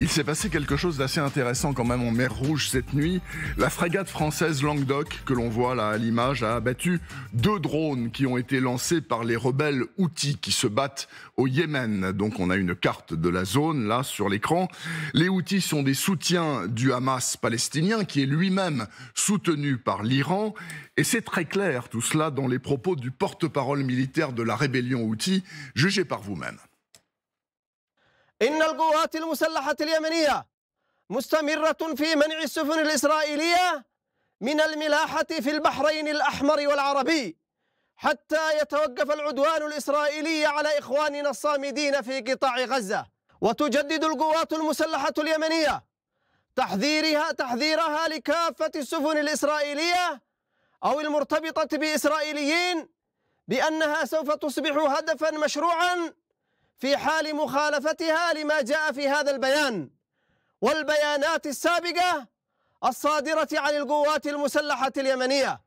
Il s'est passé quelque chose d'assez intéressant quand même en mer Rouge cette nuit. La frégate française Languedoc, que l'on voit là à l'image, a abattu 2 drones qui ont été lancés par les rebelles Houthis qui se battent au Yémen. Donc on a une carte de la zone là sur l'écran. Les Houthis sont des soutiens du Hamas palestinien qui est lui-même soutenu par l'Iran. Et c'est très clair tout cela dans les propos du porte-parole militaire de la rébellion Houthi, jugé par vous-même. إن القوات المسلحة اليمنية مستمرة في منع السفن الإسرائيلية من الملاحة في البحرين الأحمر والعربي حتى يتوقف العدوان الإسرائيلي على إخواننا الصامدين في قطاع غزة. وتجدد القوات المسلحة اليمنية تحذيرها لكافة السفن الإسرائيلية أو المرتبطة بإسرائيليين بأنها سوف تصبح هدفا مشروعا في حال مخالفتها لما جاء في هذا البيان والبيانات السابقة الصادرة عن القوات المسلحة اليمنية.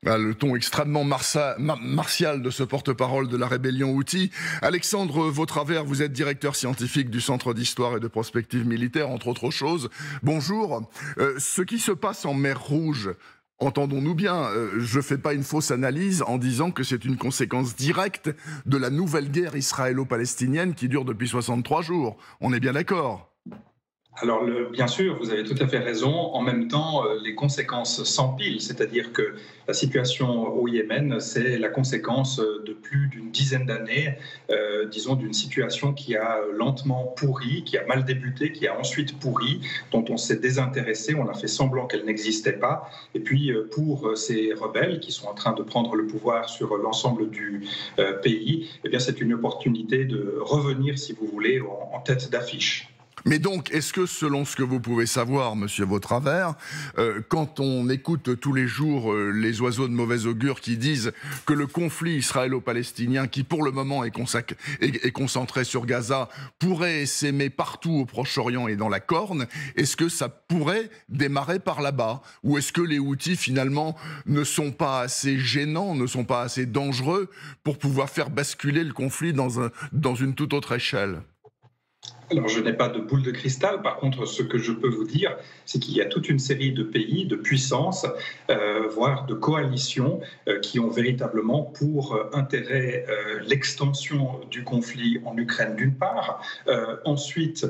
Le ton extrêmement martial de ce porte-parole de la rébellion Houthi. Alexandre Vautravers, vous êtes directeur scientifique du Centre d'histoire et de prospective militaire, entre autres choses. Bonjour. Ce qui se passe en mer Rouge, entendons-nous bien, je ne fais pas une fausse analyse en disant que c'est une conséquence directe de la nouvelle guerre israélo-palestinienne qui dure depuis 63 jours. On est bien d'accord ? Alors, bien sûr, vous avez tout à fait raison. En même temps, les conséquences s'empilent, c'est-à-dire que la situation au Yémen, c'est la conséquence de plus d'une dizaine d'années, disons, d'une situation qui a lentement pourri, qui a mal débuté, qui a ensuite pourri, dont on s'est désintéressé, on a fait semblant qu'elle n'existait pas. Et puis, pour ces rebelles qui sont en train de prendre le pouvoir sur l'ensemble du pays, eh bien, c'est une opportunité de revenir, si vous voulez, en tête d'affiche. Mais donc, est-ce que selon ce que vous pouvez savoir, monsieur Vautravers, quand on écoute tous les jours les oiseaux de mauvais augure qui disent que le conflit israélo-palestinien, qui pour le moment est concentré sur Gaza, pourrait s'aimer partout au Proche-Orient et dans la Corne, est-ce que ça pourrait démarrer par là-bas? Ou est-ce que les Houthis, finalement, ne sont pas assez gênants, ne sont pas assez dangereux pour pouvoir faire basculer le conflit dans une toute autre échelle? Alors, je n'ai pas de boule de cristal. Par contre, ce que je peux vous dire, c'est qu'il y a toute une série de pays, de puissances, voire de coalitions qui ont véritablement pour intérêt l'extension du conflit en Ukraine d'une part. Ensuite,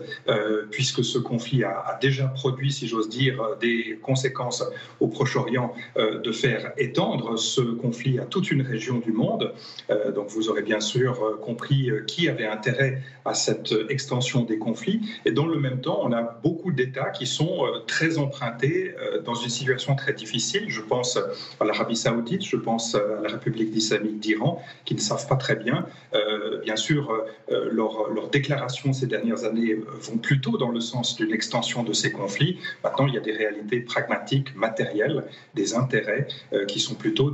puisque ce conflit a déjà produit, si j'ose dire, des conséquences au Proche-Orient, de faire étendre ce conflit à toute une région du monde. Donc, vous aurez bien sûr compris qui avait intérêt à cette extension des conflits. Et dans le même temps, on a beaucoup d'États qui sont très empruntés dans une situation très difficile. Je pense à l'Arabie Saoudite, je pense à la République islamique d'Iran, qui ne savent pas très bien. Bien sûr, leurs déclarations ces dernières années vont plutôt dans le sens d'une extension de ces conflits. Maintenant, il y a des réalités pragmatiques, matérielles, des intérêts qui sont plutôt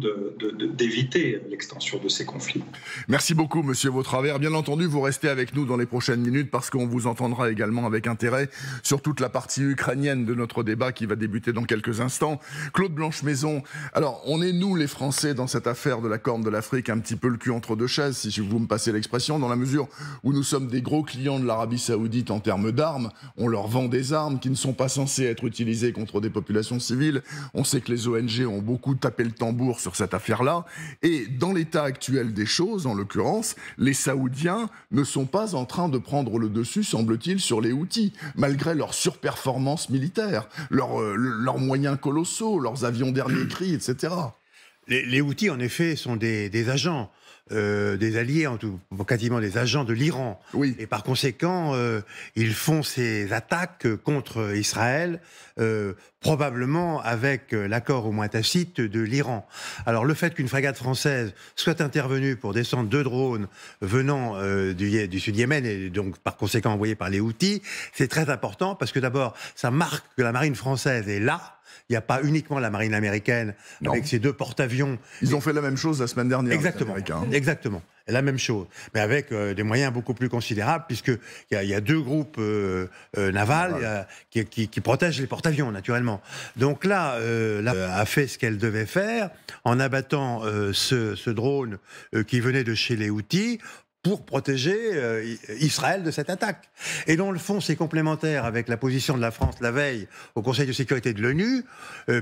d'éviter l'extension de ces conflits. Merci beaucoup, monsieur Vautravers. Bien entendu, vous restez avec nous dans les prochaines minutes parce qu'on vous entendra également avec intérêt sur toute la partie ukrainienne de notre débat qui va débuter dans quelques instants. Claude Blanche-Maison, alors on est nous les Français dans cette affaire de la Corne de l'Afrique un petit peu le cul entre deux chaises, si vous me passez l'expression, dans la mesure où nous sommes des gros clients de l'Arabie Saoudite en termes d'armes. On leur vend des armes qui ne sont pas censées être utilisées contre des populations civiles. On sait que les ONG ont beaucoup tapé le tambour sur cette affaire-là. Et dans l'état actuel des choses, en l'occurrence, les Saoudiens ne sont pas en train de prendre le dessus, semble-t-il, sur les Houthis, malgré leur surperformance militaire, leurs moyens colossaux, leurs avions dernier cri, etc. Les Houthis, en effet, sont des agents, des alliés, quasiment des agents de l'Iran. Oui. Et par conséquent, ils font ces attaques contre Israël, probablement avec l'accord au moins tacite de l'Iran. Alors le fait qu'une frégate française soit intervenue pour descendre 2 drones venant du sud Yémen et donc par conséquent envoyés par les Houthis, c'est très important parce que d'abord, ça marque que la marine française est là. Il n'y a pas uniquement la marine américaine avec ses 2 porte-avions. Ils ont fait la même chose la semaine dernière. Exactement, exactement. La même chose, mais avec des moyens beaucoup plus considérables, puisqu'il y a 2 groupes navals qui protègent les porte-avions, naturellement. Donc là, a fait ce qu'elle devait faire en abattant ce drone qui venait de chez les Houthis pour protéger Israël de cette attaque. Et dont le fond, c'est complémentaire avec la position de la France la veille au Conseil de sécurité de l'ONU,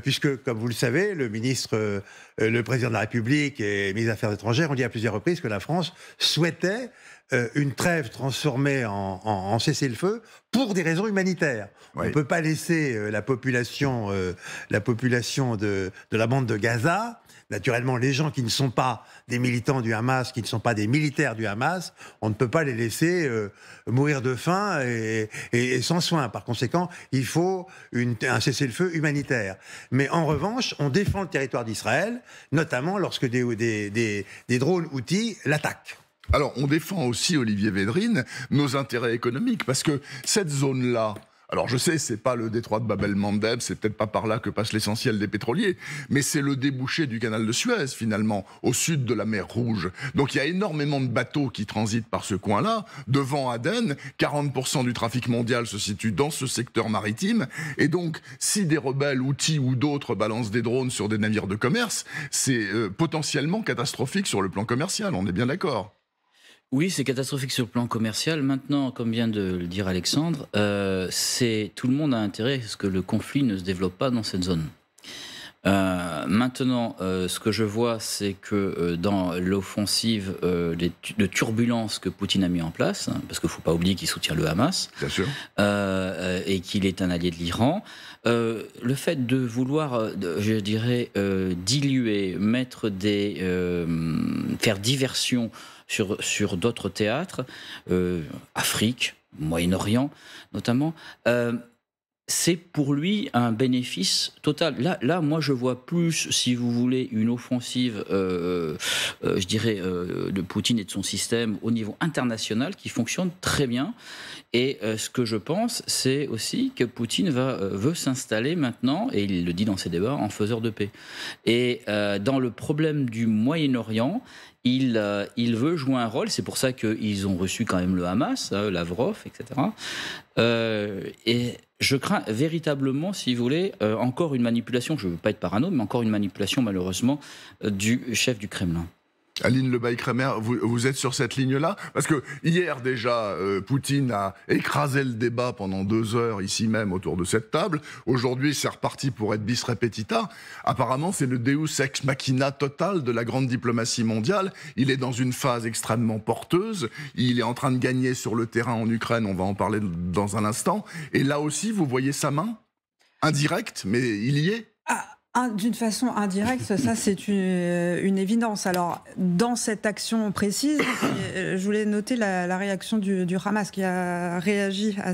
puisque, comme vous le savez, le président de la République et le ministre des Affaires étrangères ont dit à plusieurs reprises que la France souhaitait une trêve transformée en cessez-le-feu pour des raisons humanitaires. Oui. On ne peut pas laisser la population de la bande de Gaza. Naturellement, les gens qui ne sont pas des militants du Hamas, qui ne sont pas des militaires du Hamas, on ne peut pas les laisser mourir de faim et sans soins. Par conséquent, il faut un cessez-le-feu humanitaire. Mais en revanche, on défend le territoire d'Israël, notamment lorsque des drones Houthis l'attaquent. Alors, on défend aussi, Olivier Védrine, nos intérêts économiques, parce que cette zone-là, alors je sais, c'est pas le détroit de Bab el-Mandeb, c'est peut-être pas par là que passe l'essentiel des pétroliers, mais c'est le débouché du canal de Suez, finalement, au sud de la mer Rouge. Donc il y a énormément de bateaux qui transitent par ce coin-là. Devant Aden, 40% du trafic mondial se situe dans ce secteur maritime. Et donc, si des rebelles, Houthis ou d'autres balancent des drones sur des navires de commerce, c'est potentiellement catastrophique sur le plan commercial, on est bien d'accord ? Oui, c'est catastrophique sur le plan commercial. Maintenant, comme vient de le dire Alexandre, tout le monde a intérêt à ce que le conflit ne se développe pas dans cette zone. Maintenant, ce que je vois, c'est que dans l'offensive de turbulence que Poutine a mis en place, hein, parce qu'il ne faut pas oublier qu'il soutient le Hamas, bien sûr, et qu'il est un allié de l'Iran, le fait de vouloir, je dirais, diluer, faire diversion sur d'autres théâtres, Afrique, Moyen-Orient notamment, c'est pour lui un bénéfice total. Là, moi, je vois plus, si vous voulez, une offensive, je dirais, de Poutine et de son système au niveau international qui fonctionne très bien. Et ce que je pense, c'est aussi que Poutine veut s'installer maintenant, et il le dit dans ses débats, en faiseur de paix. Et dans le problème du Moyen-Orient, il veut jouer un rôle, c'est pour ça qu'ils ont reçu quand même le Hamas, Lavrov, etc. Et je crains véritablement, si vous voulez, encore une manipulation, je ne veux pas être parano, mais encore une manipulation malheureusement du chef du Kremlin. Aline Lebaille-Kramer, vous êtes sur cette ligne-là? Parce que hier déjà, Poutine a écrasé le débat pendant 2 heures ici même autour de cette table. Aujourd'hui, c'est reparti pour être bis repetita. Apparemment, c'est le deus ex machina total de la grande diplomatie mondiale. Il est dans une phase extrêmement porteuse. Il est en train de gagner sur le terrain en Ukraine. On va en parler dans un instant. Et là aussi, vous voyez sa main? Indirecte, mais il y est. D'une façon indirecte, ça c'est une évidence. Alors, dans cette action précise, je voulais noter la réaction du Hamas qui a réagi à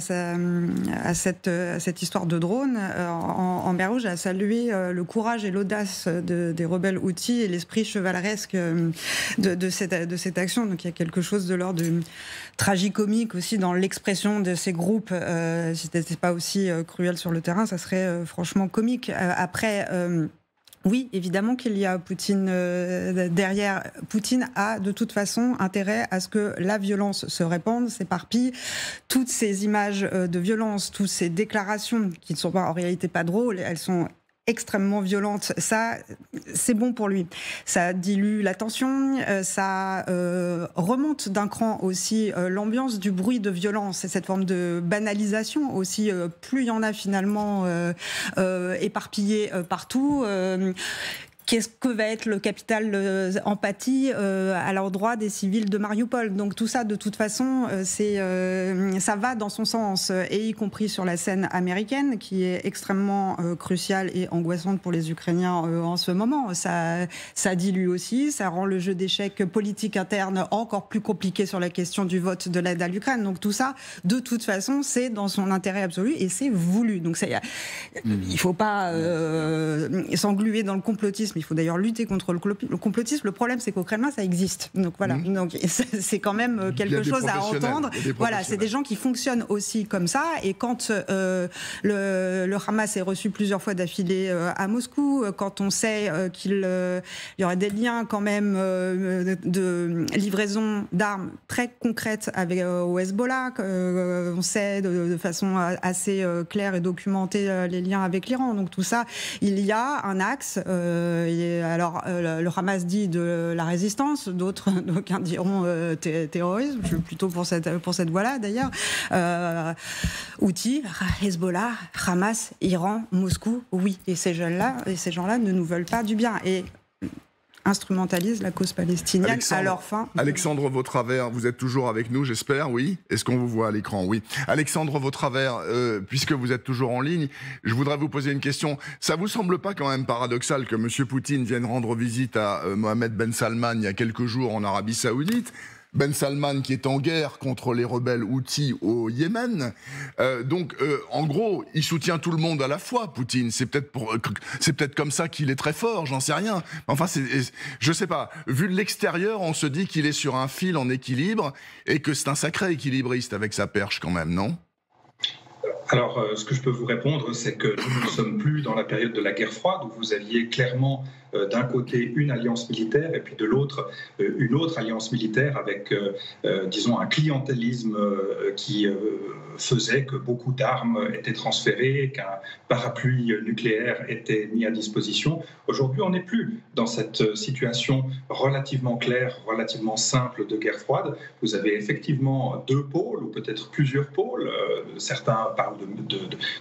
cette histoire de drone en mer Rouge, a salué le courage et l'audace des rebelles Houthis et l'esprit chevaleresque de cette action. Donc il y a quelque chose de l'ordre du tragicomique aussi dans l'expression de ces groupes. Si c'était pas aussi cruel sur le terrain, ça serait franchement comique. Après... oui, évidemment qu'il y a Poutine derrière. Poutine a de toute façon intérêt à ce que la violence se répande, s'éparpille. Toutes ces images de violence, toutes ces déclarations qui ne sont pas en réalité pas drôles, elles sont extrêmement violente, ça c'est bon pour lui. Ça dilue la tension, ça remonte d'un cran aussi l'ambiance du bruit de violence et cette forme de banalisation aussi. Plus il y en a finalement éparpillé partout. Qu'est-ce que va être le capital empathie à l'endroit des civils de Mariupol? Donc tout ça, de toute façon, ça va dans son sens, et y compris sur la scène américaine, qui est extrêmement cruciale et angoissante pour les Ukrainiens en ce moment. Ça dilue aussi, ça rend le jeu d'échecs politique interne encore plus compliqué sur la question du vote de l'aide à l'Ukraine. Donc tout ça, de toute façon, c'est dans son intérêt absolu et c'est voulu. Donc il ne faut pas s'engluer dans le complotisme. Il faut d'ailleurs lutter contre le complotisme. Le problème, c'est qu'au Kremlin, ça existe. Donc voilà. Donc c'est quand même quelque chose à entendre. Voilà, c'est des gens qui fonctionnent aussi comme ça. Et quand le Hamas est reçu plusieurs fois d'affilée à Moscou, quand on sait qu'il y aurait des liens quand même de livraison d'armes très concrètes avec au Hezbollah, on sait de façon assez claire et documentée les liens avec l'Iran. Donc tout ça, il y a un axe Alors, le Hamas dit de la résistance, d'aucuns diront terrorisme. Je suis plutôt pour cette voie-là, d'ailleurs. Houthis, Hezbollah, Hamas, Iran, Moscou, oui. Et ces gens-là ne nous veulent pas du bien. Et instrumentalisent la cause palestinienne à leur fin. Alexandre Vautravers, vous êtes toujours avec nous, j'espère, oui? Est-ce qu'on vous voit à l'écran? Oui. Alexandre Vautravers, puisque vous êtes toujours en ligne, je voudrais vous poser une question. Ça vous semble pas quand même paradoxal que M. Poutine vienne rendre visite à Mohamed Ben Salman il y a quelques jours en Arabie Saoudite? Ben Salman qui est en guerre contre les rebelles Houthis au Yémen. En gros, il soutient tout le monde à la fois, Poutine. C'est peut-être comme ça qu'il est très fort, j'en sais rien. Enfin, je sais pas. Vu de l'extérieur, on se dit qu'il est sur un fil en équilibre et que c'est un sacré équilibriste avec sa perche quand même, non ? Alors, ce que je peux vous répondre, c'est que nous ne sommes plus dans la période de la guerre froide, où vous aviez clairement d'un côté une alliance militaire et puis de l'autre une autre alliance militaire avec, disons, un clientélisme qui faisait que beaucoup d'armes étaient transférées, qu'un parapluie nucléaire était mis à disposition. Aujourd'hui, on n'est plus dans cette situation relativement claire, relativement simple de guerre froide. Vous avez effectivement deux pôles, ou peut-être plusieurs pôles. Certains parlent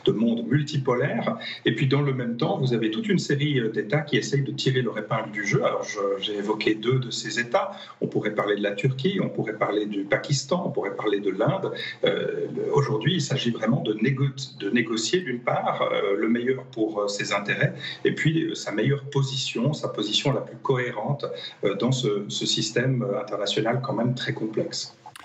de monde multipolaire. Et puis, dans le même temps, vous avez toute une série d'États qui essayent de tirer leur épingle du jeu. Alors, j'ai évoqué deux de ces États. On pourrait parler de la Turquie, on pourrait parler du Pakistan, on pourrait parler de l'Inde. Aujourd'hui, il s'agit vraiment de négocier, d'une part, le meilleur pour ses intérêts, et puis sa meilleure position, sa position la plus cohérente dans ce système international quand même très complexe.